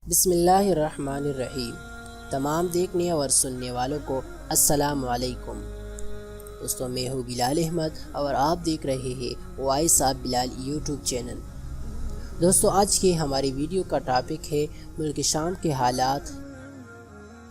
بسم اللہ الرحمن الرحیم۔ تمام دیکھنے اور سننے والوں کو السلام علیکم۔ دوستوں، میں ہوں بلال احمد اور آپ دیکھ رہے ہیں voice of Bilal YouTube channel. دوستوں، آج کی ہماری ویڈیو کا ٹاپک ہے ملک شام کے حالات،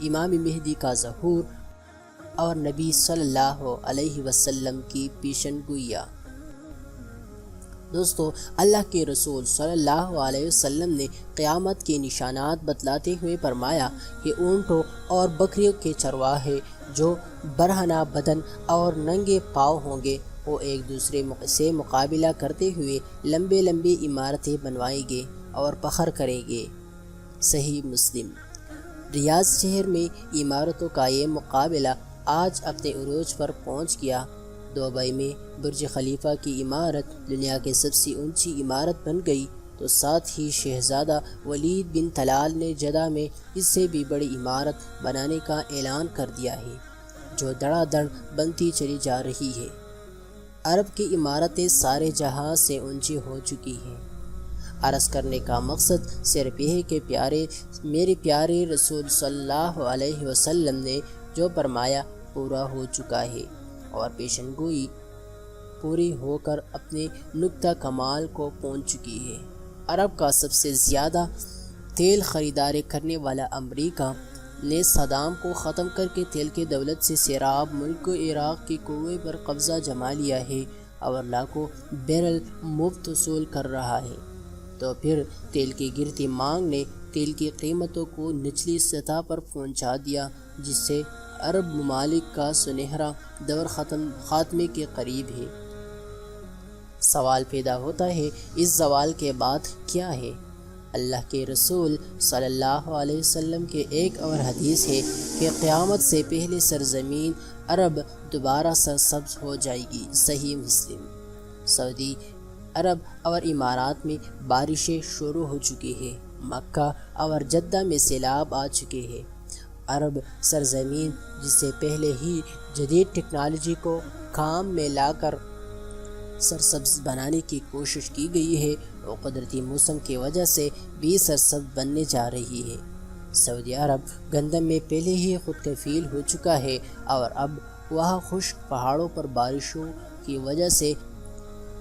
امام مہدی کا ظہور اور نبی صلی اللہ علیہ وسلم کی پیشن گوئیاں۔ دوستو، اللہ کے رسول صلی اللہ علیہ وسلم نے قیامت کے نشانات بتلاتے ہوئے فرمایا کہ اونٹوں اور بکریوں کے چرواہے جو برہنہ بدن اور ننگے پاؤں ہوں گے، وہ ایک دوسرے سے مقابلہ کرتے ہوئے لمبے لمبی عمارتیں بنوائیں گے اور فخر کریں گے۔ صحیح مسلم۔ ریاض شہر میں عمارتوں کا یہ مقابلہ آج اپنے عروج پر پہنچ گیا۔ دبئی میں برج خلیفہ کی عمارت دنیا کی سب سے اونچی عمارت بن گئی، تو ساتھ ہی شہزادہ ولید بن طلال نے جدہ میں اس سے بھی بڑی عمارت بنانے کا اعلان کر دیا ہے، جو دڑا دڑ بنتی چلی جا رہی ہے۔ عرب کی عمارتیں سارے جہاں سے اونچی ہو چکی ہیں۔ عرض کرنے کا مقصد صرف یہ ہے کہ میرے پیارے رسول صلی اللہ علیہ وسلم نے جو فرمایا پورا ہو چکا ہے، اور پیشن گوئی پوری ہو کر اپنے نقطہ کمال کو پہنچ چکی ہے۔ عرب کا سب سے زیادہ تیل خریداری کرنے والا امریکہ نے صدام کو ختم کر کے تیل کی دولت سے سیراب ملک عراق کے کنویں پر قبضہ جما لیا ہے اور لاکھوں بیرل مفت وصول کر رہا ہے۔ تو پھر تیل کی گرتی مانگ نے تیل کی قیمتوں کو نچلی سطح پر پہنچا دیا، جس سے عرب ممالک کا سنہرا دور خاتمے کے قریب ہے۔ سوال پیدا ہوتا ہے، اس زوال کے بعد کیا ہے؟ اللہ کے رسول صلی اللہ علیہ وسلم کے ایک اور حدیث ہے کہ قیامت سے پہلے سرزمین عرب دوبارہ سرسبز ہو جائے گی۔ صحیح مسلم۔ سعودی عرب اور امارات میں بارشیں شروع ہو چکی ہیں، مکہ اور جدہ میں سیلاب آ چکے ہیں۔ عرب سرزمین جسے پہلے ہی جدید ٹیکنالوجی کو کام میں لا کر سرسبز بنانے کی کوشش کی گئی ہے، وہ قدرتی موسم کی وجہ سے بھی سرسبز بننے جا رہی ہے۔ سعودی عرب گندم میں پہلے ہی خود کفیل ہو چکا ہے، اور اب وہاں خشک پہاڑوں پر بارشوں کی وجہ سے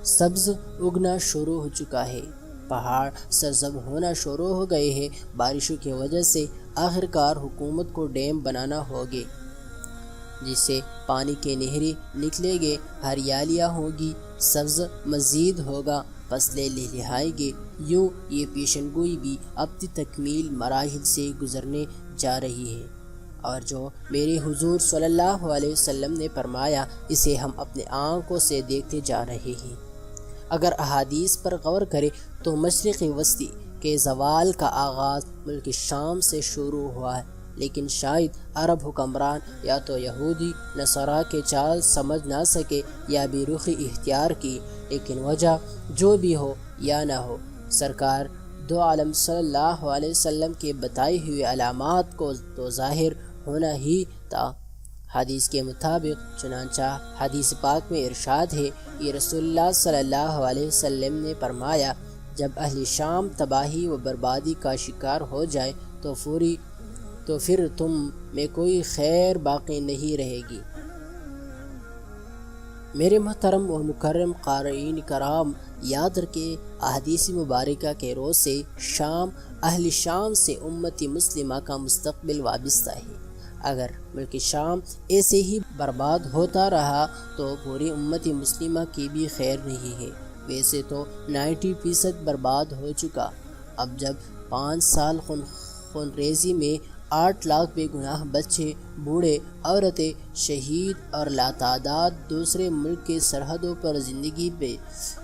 سبز اگنا شروع ہو چکا ہے۔ پہاڑ سرسبز ہونا شروع ہو گئے ہیں۔ بارشوں کی وجہ سے آخرکار حکومت کو ڈیم بنانا ہوگے، جس سے پانی کے نہریں نکلیں گے، ہریالیاں ہوگی، سبز مزید ہوگا، فصلیں لہلہائیں گے۔ یوں یہ پیشن گوئی بھی اپنی تکمیل مراحل سے گزرنے جا رہی ہے، اور جو میرے حضور صلی اللہ علیہ وسلم نے فرمایا، اسے ہم اپنے آنکھوں سے دیکھتے جا رہے ہیں۔ اگر احادیث پر غور کریں تو مشرق وسطی کے زوال کا آغاز ملک شام سے شروع ہوا ہے، لیکن شاید عرب حکمران یا تو یہودی نصارہ کے چال سمجھ نہ سکے یا بے رخی اختیار کی، لیکن وجہ جو بھی ہو یا نہ ہو، سرکار دو عالم صلی اللہ علیہ وسلم کے بتائے ہوئے علامات کو تو ظاہر ہونا ہی تھا۔ حدیث کے مطابق، چنانچہ حدیث پاک میں ارشاد ہے، یہ رسول اللہ صلی اللہ علیہ وسلم نے فرمایا، جب اہل شام تباہی و بربادی کا شکار ہو جائے تو پھر تم میں کوئی خیر باقی نہیں رہے گی۔ میرے محترم و مکرم قارئین کرام، یاد رکھیں، احادیث مبارکہ کے روز سے شام، اہل شام سے امت مسلمہ کا مستقبل وابستہ ہے۔ اگر ملک شام ایسے ہی برباد ہوتا رہا تو پوری امت مسلمہ کی بھی خیر نہیں ہے۔ ویسے تو 90% برباد ہو چکا۔ اب جب 5 سال خون ریزی میں 8 لاکھ بے گناہ بچے، بوڑھے، عورتیں شہید اور لاتعداد دوسرے ملک کے سرحدوں پر زندگی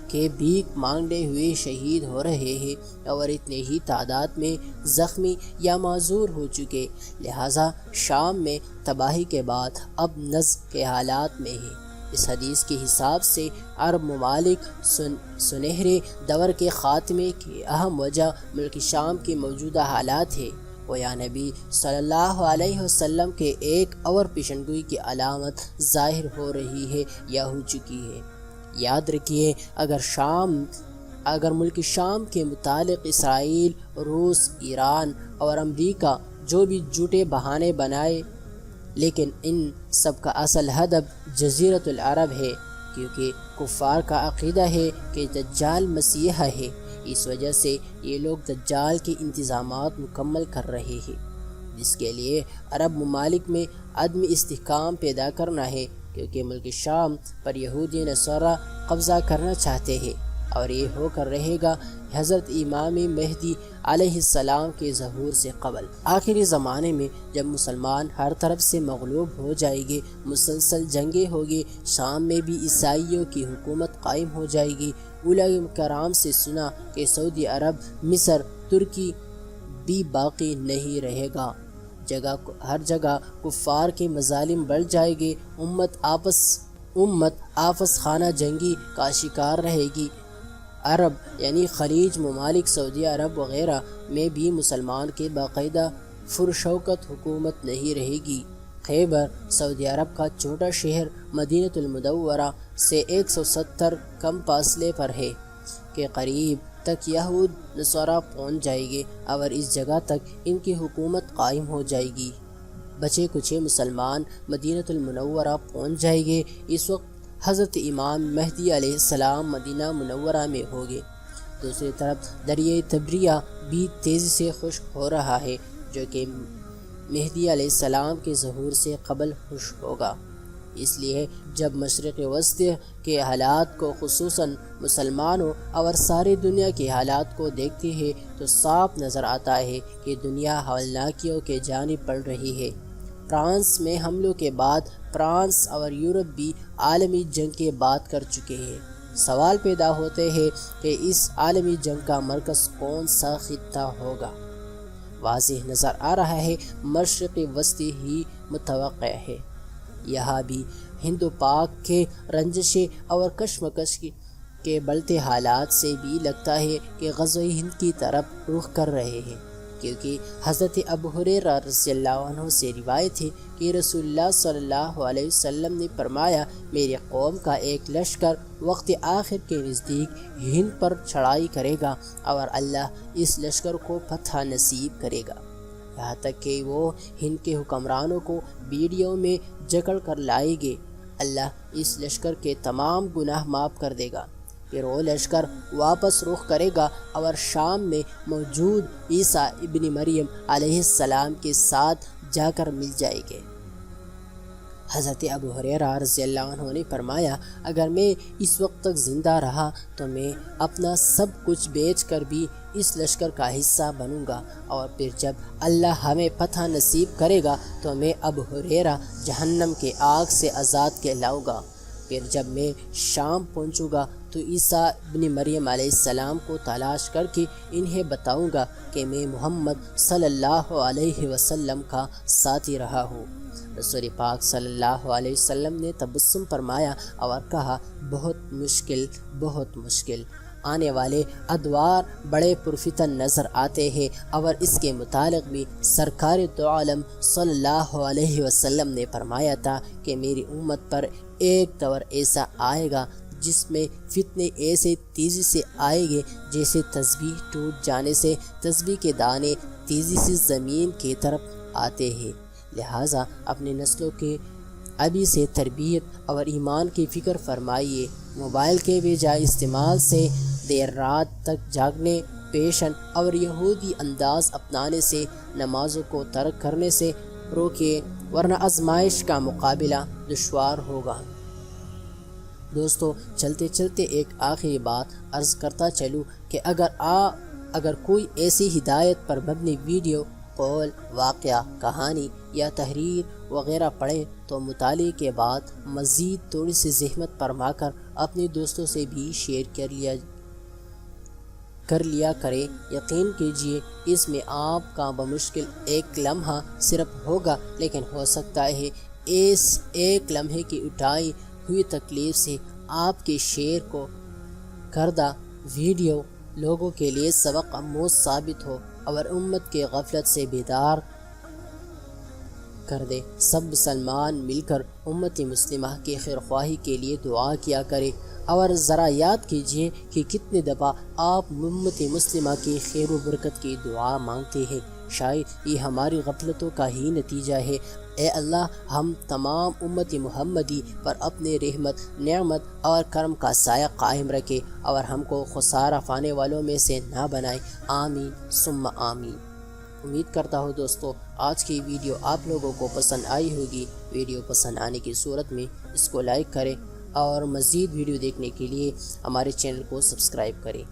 کے بھیک مانگتے ہوئے شہید ہو رہے ہیں، اور اتنے ہی تعداد میں زخمی یا معذور ہو چکے، لہٰذا شام میں تباہی کے بعد اب نزع کے حالات میں ہے۔ اس حدیث کے حساب سے عرب ممالک سنہرے دور کے خاتمے کی اہم وجہ ملک شام کے موجودہ حالات ہے، وہ یا نبی صلی اللہ علیہ وسلم کے ایک اور پیشنگوئی کی علامت ظاہر ہو رہی ہے یا ہو چکی ہے۔ یاد رکھیے، اگر شام اگر ملک شام کے متعلق اسرائیل، روس، ایران اور امریکہ جو بھی جھوٹے بہانے بنائے، لیکن ان سب کا اصل ہدف جزیرۃ العرب ہے، کیونکہ کفار کا عقیدہ ہے کہ دجال مسیح ہے۔ اس وجہ سے یہ لوگ دجال کے انتظامات مکمل کر رہے ہیں، جس کے لیے عرب ممالک میں عدم استحکام پیدا کرنا ہے، کیونکہ ملک شام پر یہودی نصارہ قبضہ کرنا چاہتے ہیں، اور یہ ہو کر رہے گا حضرت امام مہدی علیہ السلام کے ظہور سے قبل۔ آخری زمانے میں جب مسلمان ہر طرف سے مغلوب ہو جائیں گے، مسلسل جنگیں ہوگی، شام میں بھی عیسائیوں کی حکومت قائم ہو جائے گی۔ علماء کرام سے سنا کہ سعودی عرب، مصر، ترکی بھی باقی نہیں رہے گا، ہر جگہ کفار کے مظالم بڑھ جائے گے، امت آپس خانہ جنگی کا شکار رہے گی۔ عرب یعنی خلیج ممالک، سعودی عرب وغیرہ میں بھی مسلمان کے باقاعدہ پرشوکت حکومت نہیں رہے گی۔ خیبر سعودی عرب کا چھوٹا شہر مدینہ المنورہ سے 170 کم فاصلے پر ہے، کے قریب تک یہود نصارہ پہنچ جائے گے اور اس جگہ تک ان کی حکومت قائم ہو جائے گی۔ بچے کچے مسلمان مدینہ المنورہ پہنچ جائیں گے۔ اس وقت حضرت امام مہدی علیہ السلام مدینہ منورہ میں ہوگے۔ دوسری طرف دریائے تبریہ بھی تیزی سے خشک ہو رہا ہے، جو کہ مہدی علیہ السلام کے ظہور سے قبل خشک ہوگا۔ اس لیے جب مشرق وسط کے حالات کو، خصوصاً مسلمانوں اور ساری دنیا کے حالات کو دیکھتے ہیں تو صاف نظر آتا ہے کہ دنیا ہولناکیوں کے جانب بڑھ رہی ہے۔ فرانس میں حملوں کے بعد فرانس اور یورپ بھی عالمی جنگ کی بات کر چکے ہیں۔ سوال پیدا ہوتے ہیں کہ اس عالمی جنگ کا مرکز کون سا خطہ ہوگا؟ واضح نظر آ رہا ہے مشرق وسط ہی متوقع ہے۔ یہاں بھی ہند و پاک کے رنجشیں اور کشمکش کے بڑھتے حالات سے بھی لگتا ہے کہ غزوہ ہند کی طرف رخ کر رہے ہیں، کیونکہ حضرت ابو ہریرہ رضی اللہ عنہ سے روایت ہے کہ رسول اللہ صلی اللہ علیہ وسلم نے فرمایا، میری قوم کا ایک لشکر وقت آخر کے نزدیک ہند پر چڑھائی کرے گا اور اللہ اس لشکر کو فتح نصیب کرے گا، یہاں تک کہ وہ ہند کے حکمرانوں کو بیڑیوں میں جکڑ کر لائیں گے۔ اللہ اس لشکر کے تمام گناہ معاف کر دے گا، پھر وہ لشکر واپس رخ کرے گا اور شام میں موجود عیسیٰ ابن مریم علیہ السلام کے ساتھ جا کر مل جائے گے۔ حضرت ابو ہریرہ رضی اللہ عنہ نے فرمایا، اگر میں اس وقت تک زندہ رہا تو میں اپنا سب کچھ بیچ کر بھی اس لشکر کا حصہ بنوں گا، اور پھر جب اللہ ہمیں فتح نصیب کرے گا تو میں ابو ہریرہ جہنم کے آگ سے آزاد کہلاؤں گا۔ پھر جب میں شام پہنچوں گا تو عیسیٰ ابن مریم علیہ السلام کو تلاش کر کے انہیں بتاؤں گا کہ میں محمد صلی اللہ علیہ وسلم کا ساتھی رہا ہوں۔ رسول پاک صلی اللہ علیہ وسلم نے تبسم فرمایا اور کہا، بہت مشکل آنے والے ادوار بڑے پرفتن نظر آتے ہیں، اور اس کے متعلق بھی سرکار دو عالم صلی اللہ علیہ وسلم نے فرمایا تھا کہ میری امت پر ایک دور ایسا آئے گا جس میں فتنے ایسے تیزی سے آئے گے جیسے تسبیح ٹوٹ جانے سے تسبیح کے دانے تیزی سے زمین کی طرف آتے ہیں۔ لہٰذا اپنے نسلوں کے ابھی سے تربیت اور ایمان کی فکر فرمائیے۔ موبائل کے بے جائے استعمال سے، دیر رات تک جاگنے، پیشن اور یہودی انداز اپنانے سے، نمازوں کو ترک کرنے سے روکیے، ورنہ آزمائش کا مقابلہ دشوار ہوگا۔ دوستو، چلتے چلتے ایک آخری بات عرض کرتا چلوں کہ اگر کوئی ایسی ہدایت پر مبنی ویڈیو، قول، واقعہ، کہانی یا تحریر وغیرہ پڑھیں تو مطالعے کے بعد مزید تھوڑی سی زحمت فرما کر اپنے دوستوں سے بھی شیئر کر لیا کریں۔ یقین کیجیے اس میں آپ کا بمشکل ایک لمحہ صرف ہوگا، لیکن ہو سکتا ہے اس ایک لمحے کی اٹھائی ہوئی تکلیف سے آپ کے شیئر کو کردہ ویڈیو لوگوں کے لیے سبق آموز ثابت ہو اور امت کے غفلت سے بیدار کر دے۔ سب مسلمان مل کر امت مسلمہ کی خیر خواہی کے لیے دعا کیا کرے۔ اور ذرا یاد کیجئے کہ کتنے دفعہ آپ امت مسلمہ کی خیر و برکت کی دعا مانگتے ہیں، شاید یہ ہماری غفلتوں کا ہی نتیجہ ہے۔ اے اللہ، ہم تمام امت محمدی پر اپنے رحمت، نعمت اور کرم کا سایہ قائم رکھے اور ہم کو خسارہ پانے والوں میں سے نہ بنائے، آمین ثم آمین۔ امید کرتا ہوں دوستو آج کی ویڈیو آپ لوگوں کو پسند آئی ہوگی۔ ویڈیو پسند آنے کی صورت میں اس کو لائک کریں اور مزید ویڈیو دیکھنے کے لیے ہمارے چینل کو سبسکرائب کریں۔